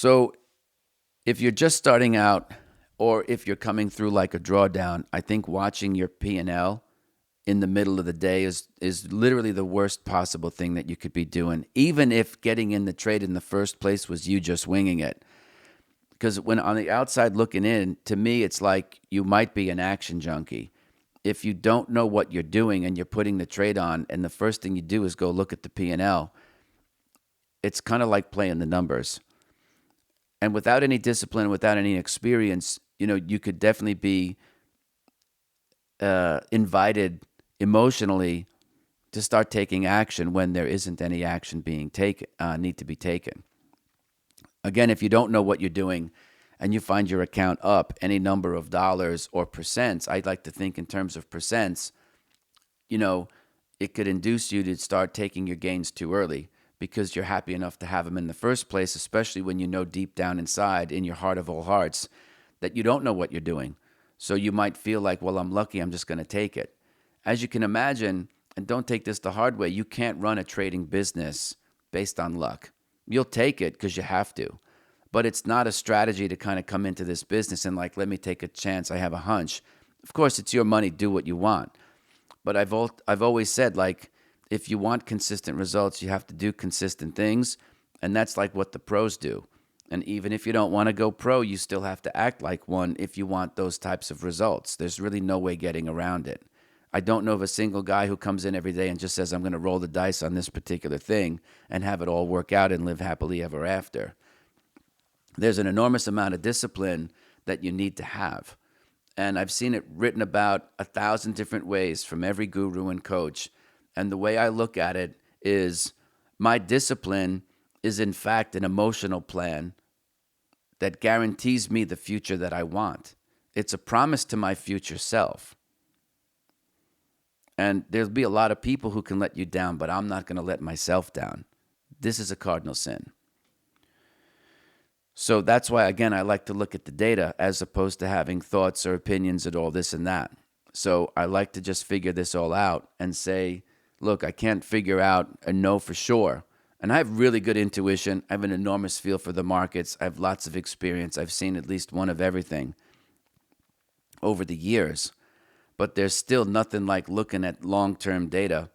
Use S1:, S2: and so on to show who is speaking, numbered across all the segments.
S1: So if you're just starting out or if you're coming through like a drawdown, I think watching your P&L in the middle of the day is literally the worst possible thing that you could be doing, even if getting in the trade in the first place was you just winging it. Because when on the outside looking in, to me, it's like you might be an action junkie. If you don't know what you're doing and you're putting the trade on, and the first thing you do is go look at the P&L, it's kind of like playing the numbers. And without any discipline, without any experience, you could definitely be invited emotionally to start taking action when there isn't any action being taken, need to be taken. Again, if you don't know what you're doing and you find your account up any number of dollars or percents, I'd like to think in terms of percents, you know, it could induce you to start taking your gains too early because you're happy enough to have them in the first place, especially when you know deep down inside in your heart of all hearts that you don't know what you're doing. So you might feel like, well, I'm lucky, I'm just going to take it. As you can imagine, and don't take this the hard way, you can't run a trading business based on luck. You'll take it because you have to. But it's not a strategy to kind of come into this business and like, let me take a chance. I have a hunch. Of course, it's your money. Do what you want. But I've always said, like, if you want consistent results, you have to do consistent things. And that's like what the pros do. And even if you don't want to go pro, you still have to act like one if you want those types of results. There's really no way getting around it. I don't know of a single guy who comes in every day and just says, I'm going to roll the dice on this particular thing and have it all work out and live happily ever after. There's an enormous amount of discipline that you need to have. And I've seen it written about 1,000 different ways from every guru and coach. And the way I look at it is my discipline is, in fact, an emotional plan that guarantees me the future that I want. It's a promise to my future self. And there'll be a lot of people who can let you down, but I'm not going to let myself down. This is a cardinal sin. So that's why, again, I like to look at the data as opposed to having thoughts or opinions and all this and that. So I like to just figure this all out and say, look, I can't figure out and know for sure. And I have really good intuition. I have an enormous feel for the markets. I have lots of experience. I've seen at least one of everything over the years. But there's still nothing like looking at long-term data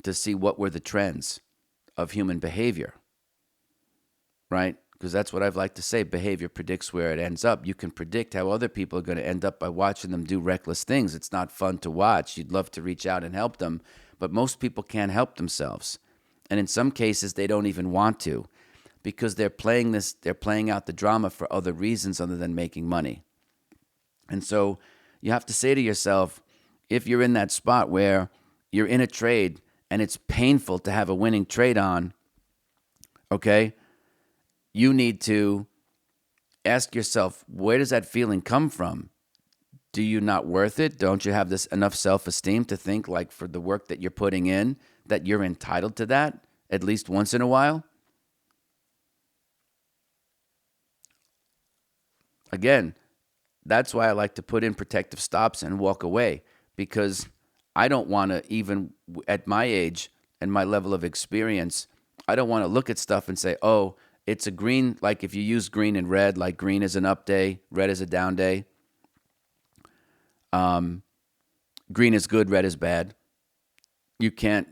S1: to see what were the trends of human behavior, right? Because that's what I've liked to say. Behavior predicts where it ends up. You can predict how other people are going to end up by watching them do reckless things. It's not fun to watch. You'd love to reach out and help them, but most people can't help themselves. And in some cases, they don't even want to because they're playing out the drama for other reasons other than making money. And so you have to say to yourself, if you're in that spot where you're in a trade and it's painful to have a winning trade on, okay, you need to ask yourself, where does that feeling come from? Do you not worth it? Don't you have this enough self-esteem to think like for the work that you're putting in that you're entitled to that at least once in a while? Again, that's why I like to put in protective stops and walk away because I don't want to, even at my age and my level of experience, I don't want to look at stuff and say, oh, it's a green, like if you use green and red, like green is an up day, red is a down day. Green is good, red is bad. You can't,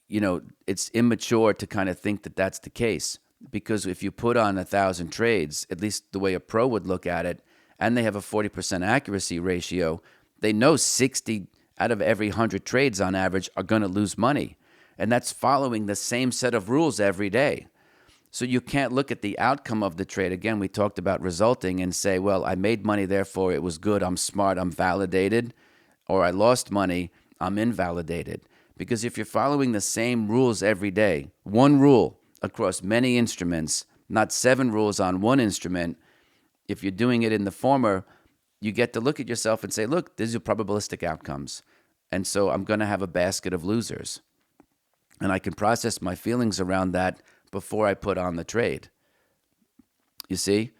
S1: it's immature to kind of think that that's the case because if you put on 1,000 trades, at least the way a pro would look at it, and they have a 40% accuracy ratio, they know 60 out of every 100 trades on average are going to lose money. And that's following the same set of rules every day. So you can't look at the outcome of the trade. Again, we talked about resulting and say, well, I made money, therefore it was good, I'm smart, I'm validated. Or I lost money, I'm invalidated. Because if you're following the same rules every day, one rule across many instruments, not 7 rules on one instrument, if you're doing it in the former, you get to look at yourself and say, look, these are probabilistic outcomes. And so I'm going to have a basket of losers. And I can process my feelings around that before I put on the trade. You see,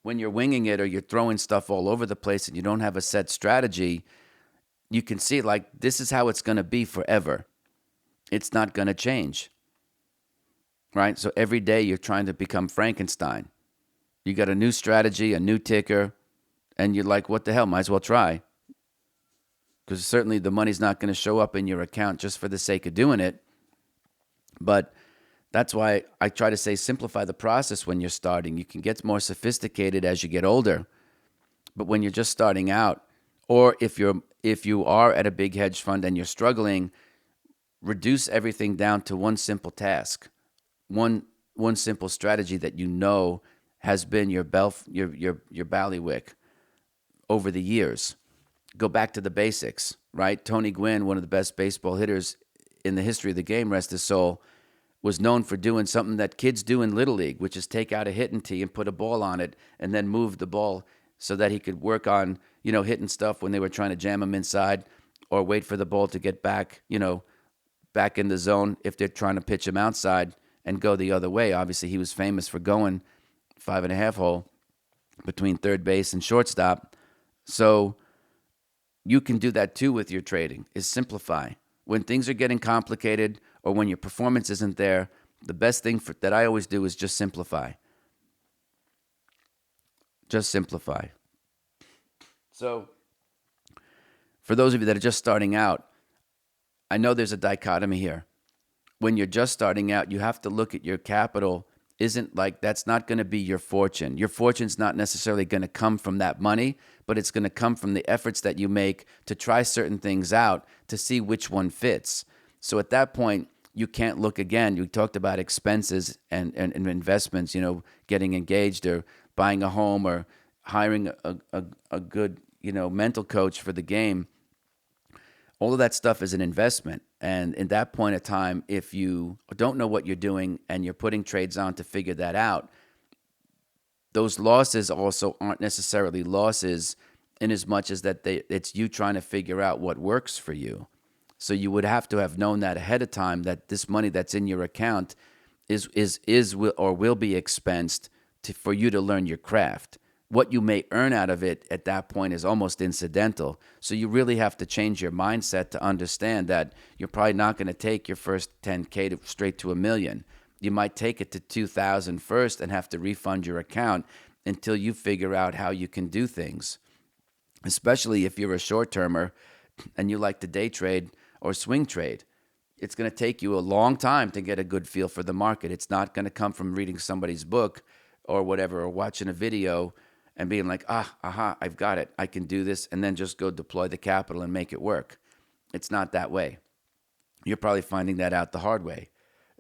S1: when you're winging it or you're throwing stuff all over the place and you don't have a set strategy, you can see like this is how it's going to be forever. It's not going to change. right? So every day you're trying to become Frankenstein. You got a new strategy, a new ticker, and you're like, what the hell? Might as well try. Because certainly the money's not going to show up in your account just for the sake of doing it. But that's why I try to say simplify the process when you're starting. You can get more sophisticated as you get older. But when you're just starting out, or if you are at a big hedge fund and you're struggling, reduce everything down to one simple task, one simple strategy that you know has been your ballywick over the years. Go back to the basics, right? Tony Gwynn, one of the best baseball hitters in the history of the game, rest his soul, was known for doing something that kids do in Little League, which is take out a hitting tee and put a ball on it and then move the ball so that he could work on, hitting stuff when they were trying to jam him inside, or wait for the ball to get back, back in the zone if they're trying to pitch him outside and go the other way. Obviously, he was famous for going 5.5 hole between third base and shortstop. So you can do that too with your trading, is simplify. When things are getting complicated or when your performance isn't there, the best thing that I always do is just simplify. Just simplify. So for those of you that are just starting out, I know there's a dichotomy here. When you're just starting out, you have to look at your capital. That's not going to be your fortune. Your fortune's not necessarily going to come from that money, but it's going to come from the efforts that you make to try certain things out to see which one fits. So at that point, you can't look again. You talked about expenses and investments, getting engaged or buying a home or hiring a good, mental coach for the game. All of that stuff is an investment. And in that point of time, if you don't know what you're doing and you're putting trades on to figure that out, those losses also aren't necessarily losses in as much as that it's you trying to figure out what works for you. So you would have to have known that ahead of time, that this money that's in your account will be expensed for you to learn your craft. What you may earn out of it at that point is almost incidental. So you really have to change your mindset to understand that you're probably not going to take your first 10K straight to $1 million. You might take it to 2,000 first and have to refund your account until you figure out how you can do things. Especially if you're a short-termer and you like to day trade or swing trade. It's going to take you a long time to get a good feel for the market. It's not going to come from reading somebody's book or whatever, or watching a video and being like, I've got it, I can do this, and then just go deploy the capital and make it work. It's not that way. You're probably finding that out the hard way.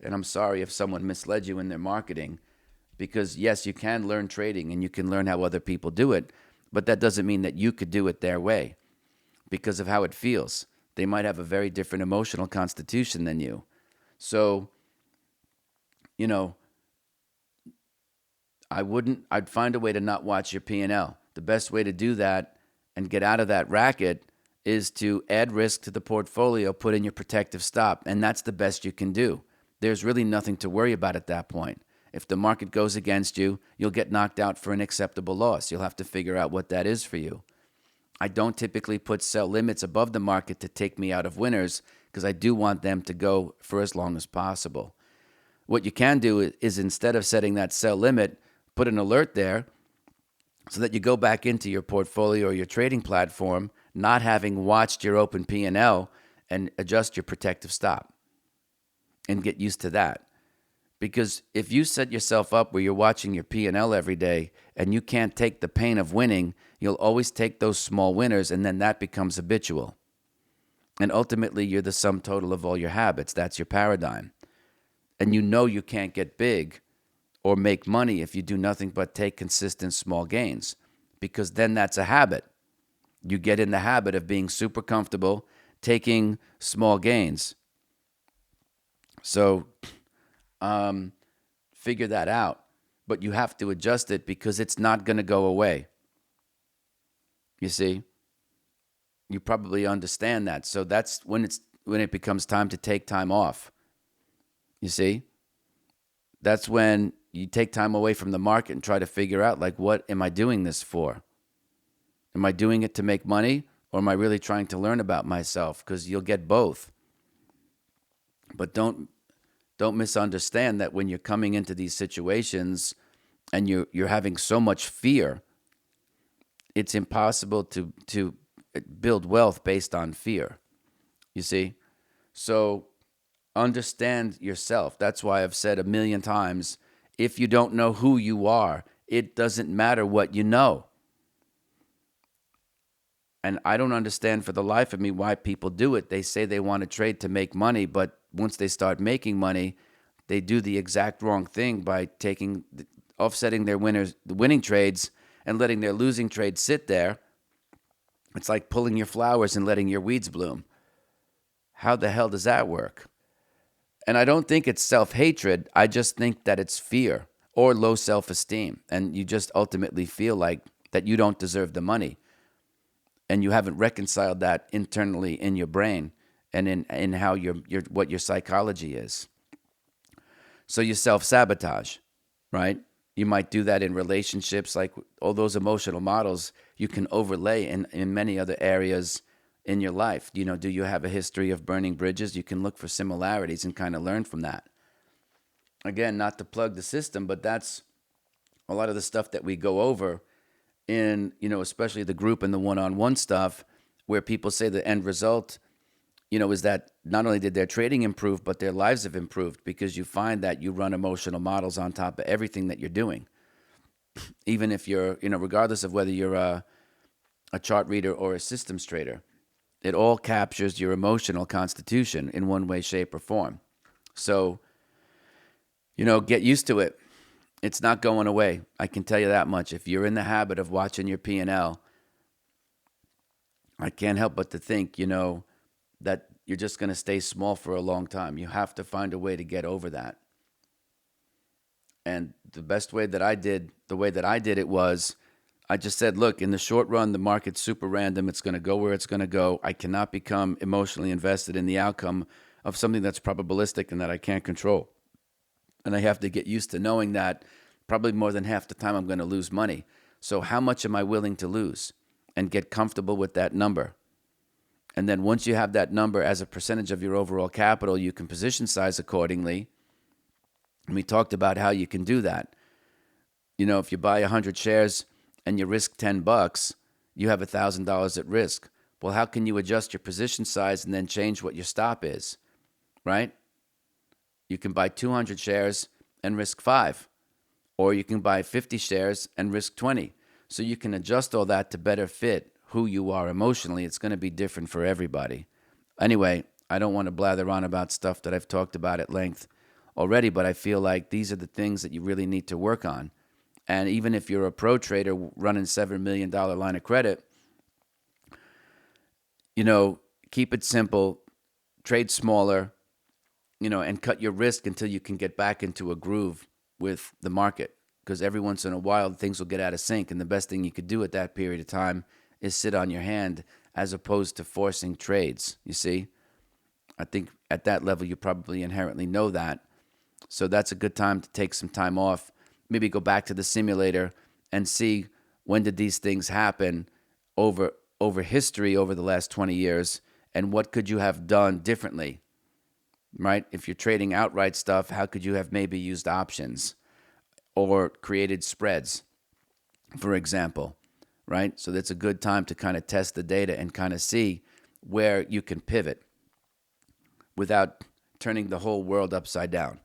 S1: And I'm sorry if someone misled you in their marketing, because yes, you can learn trading and you can learn how other people do it, but that doesn't mean that you could do it their way because of how it feels. They might have a very different emotional constitution than you. So, I'd find a way to not watch your P&L. The best way to do that and get out of that racket is to add risk to the portfolio, put in your protective stop, and that's the best you can do. There's really nothing to worry about at that point. If the market goes against you, you'll get knocked out for an acceptable loss. You'll have to figure out what that is for you. I don't typically put sell limits above the market to take me out of winners because I do want them to go for as long as possible. What you can do is instead of setting that sell limit, put an alert there so that you go back into your portfolio or your trading platform not having watched your open P&L and adjust your protective stop and get used to that. Because if you set yourself up where you're watching your P&L every day and you can't take the pain of winning, you'll always take those small winners, and then that becomes habitual. And ultimately, you're the sum total of all your habits. That's your paradigm. And you can't get big or make money if you do nothing but take consistent small gains, because then that's a habit. You get in the habit of being super comfortable taking small gains. So figure that out, but you have to adjust it because it's not going to go away. You see, you probably understand that. So that's when it becomes time to take time off. You see, that's when you take time away from the market and try to figure out, like, what am I doing this for? Am I doing it to make money, or am I really trying to learn about myself? Because you'll get both. But don't Don't misunderstand that when you're coming into these situations and you're having so much fear, it's impossible to build wealth based on fear. You see? So understand yourself. That's why I've said a million times, if you don't know who you are, it doesn't matter what you know. And I don't understand for the life of me why people do it. They say they want to trade to make money, but once they start making money, they do the exact wrong thing by offsetting their the winning trades and letting their losing trades sit there. It's like pulling your flowers and letting your weeds bloom. How the hell does that work? And I don't think it's self-hatred. I just think that it's fear or low self-esteem. And you just ultimately feel like that you don't deserve the money. And you haven't reconciled that internally in your brain and in how what your psychology is. So you self-sabotage, right? You might do that in relationships, like all those emotional models you can overlay in many other areas in your life. Do you have a history of burning bridges? You can look for similarities and kind of learn from that. Again, not to plug the system, but that's a lot of the stuff that we go over in, especially the group and the one-on-one stuff, where people say the end result, is that not only did their trading improve, but their lives have improved because you find that you run emotional models on top of everything that you're doing. Even if you're, regardless of whether you're a chart reader or a systems trader, it all captures your emotional constitution in one way, shape, or form. So, get used to it. It's not going away. I can tell you that much. If you're in the habit of watching your P&L, I can't help but to think, that you're just going to stay small for a long time. You have to find a way to get over that. And the way that I did it was, I just said, look, in the short run, the market's super random. It's going to go where it's going to go. I cannot become emotionally invested in the outcome of something that's probabilistic and that I can't control. And I have to get used to knowing that probably more than half the time I'm going to lose money. So how much am I willing to lose? And get comfortable with that number. And then once you have that number as a percentage of your overall capital, you can position size accordingly. And we talked about how you can do that. If you buy 100 shares and you risk $10, you have $1,000 at risk. Well, how can you adjust your position size and then change what your stop is, right? You can buy 200 shares and risk 5, or you can buy 50 shares and risk 20. So you can adjust all that to better fit who you are emotionally. It's going to be different for everybody. Anyway, I don't want to blather on about stuff that I've talked about at length already, but I feel like these are the things that you really need to work on. And even if you're a pro trader running $7 million line of credit, keep it simple, trade smaller, and cut your risk until you can get back into a groove with the market. Because every once in a while, things will get out of sync. And the best thing you could do at that period of time is sit on your hand as opposed to forcing trades, you see? I think at that level, you probably inherently know that. So that's a good time to take some time off. Maybe go back to the simulator and see when did these things happen over history over the last 20 years, and what could you have done differently, right? If you're trading outright stuff, how could you have maybe used options or created spreads, for example, right? So that's a good time to kind of test the data and kind of see where you can pivot without turning the whole world upside down.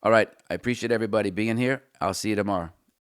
S1: All right, I appreciate everybody being here. I'll see you tomorrow.